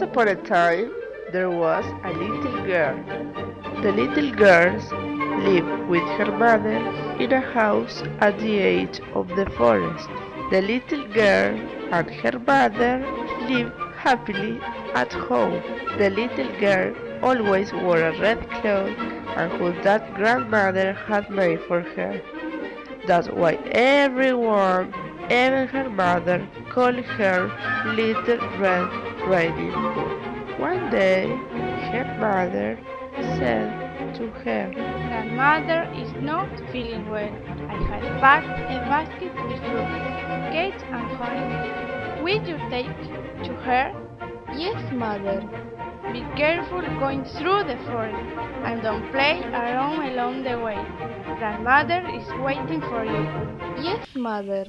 upon a time, there was a little girl. The little girl lived with her mother in a house at the edge of the forest. The little girl and her mother lived happily at home. The little girl always wore a red cloth and hood that grandmother had made for her. That's why everyone, even her mother, called her Little Red Riding Hood. One day, her mother said to her, Grandmother is not feeling well. I have packed a basket with fruit, cakes and honey. Will you take to her? Yes, mother. Be careful going through the forest and don't play around along the way. Grandmother is waiting for you. Yes, mother.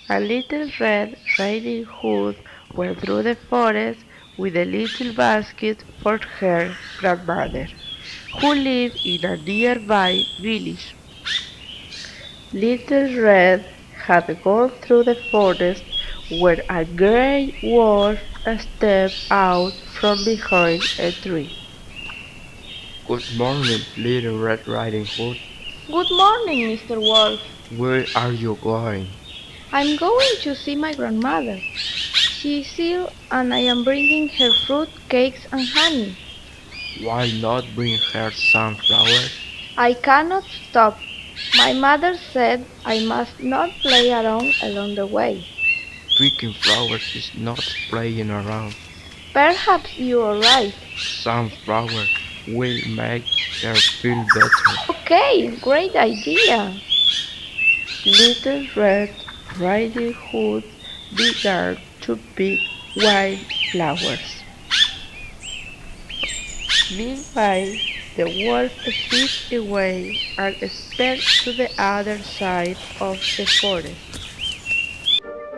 a Little Red Riding Hood went through the forest with a little basket for her grandmother, who lived in a nearby village. Little Red had gone through the forest when a grey wolf stepped out from behind a tree. Good morning, Little Red Riding Hood. Good morning, Mr. Wolf. Where are you going? I'm going to see my grandmother. She's ill and I am bringing her fruit, cakes and honey. Why not bring her some flowers? I cannot stop. My mother said I must not play around along the way. Picking flowers is not playing around. Perhaps you are right. Some flowers will make her feel better. Okay, great idea. Little Red Riding Hood began to pick wild flowers. Meanwhile, the wolf slipped away and sped to the other side of the forest.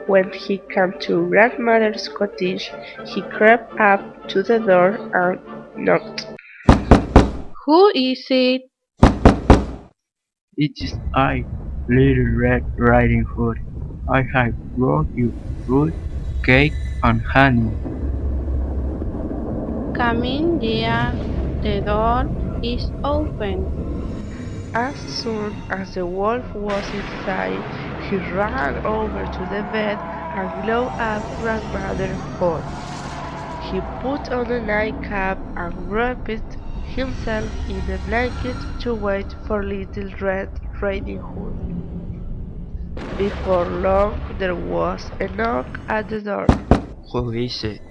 When he came to grandmother's cottage, he crept up to the door and knocked. Who is it? It is I, Little Red Riding Hood. I have brought you fruit, cake, and honey. Come in, dear. The door is open. As soon as the wolf was inside, he ran over to the bed and blew up grandmother's head. He put on a nightcap and wrapped himself in a blanket to wait for Little Red Riding Hood. Before long, there was a knock at the door. Who is it?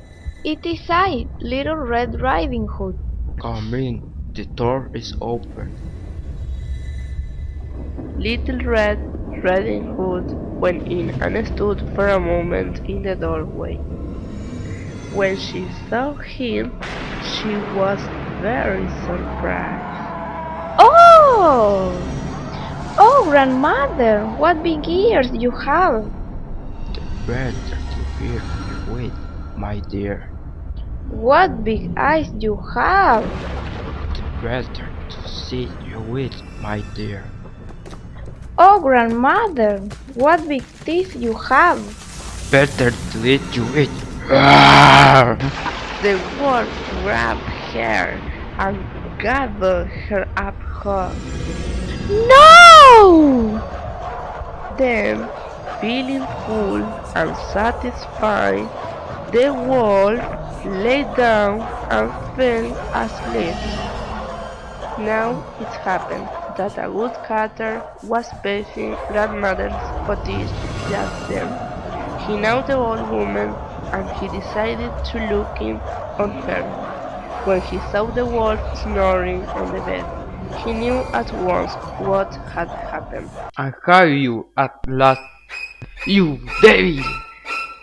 It is I, Little Red Riding Hood. Come in, the door is open. Little Red Riding Hood went in and stood for a moment in the doorway. When she saw him, she was very surprised. Oh! Oh, grandmother, what big ears you have! The better to hear you with, my dear. What big eyes you have! The better to see you with, my dear. Oh, grandmother, what big teeth you have! Better to eat you with. Rawr! The wolf grabbed her and gathered her up hard. No! Then, feeling full and satisfied, the wolf lay down and fell asleep. Now it happened that a woodcutter was passing grandmother's cottage just then. He knew the old woman and he decided to look in on her. When he saw the wolf snoring on the bed, he knew at once what had happened. I have you at last, you devil!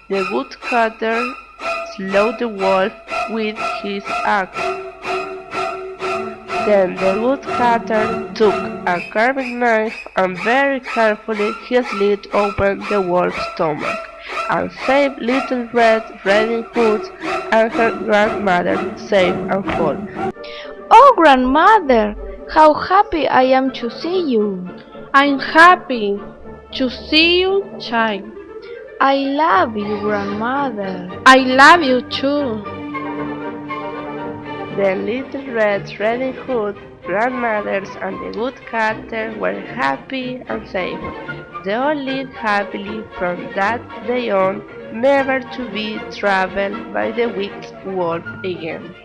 The woodcutter slew the wolf with his axe. Then the woodcutter took a carving knife and very carefully he slit open the wolf's stomach and saved Little Red Riding Hood and her grandmother safe and whole. Oh, grandmother, how happy I am to see you! I'm happy to see you, child. I love you, grandmother. I love you too. Then Little Red Riding Hood, grandmothers, and the good Carter were happy and safe. They all lived happily from that day on, never to be troubled by the wicked wolf again.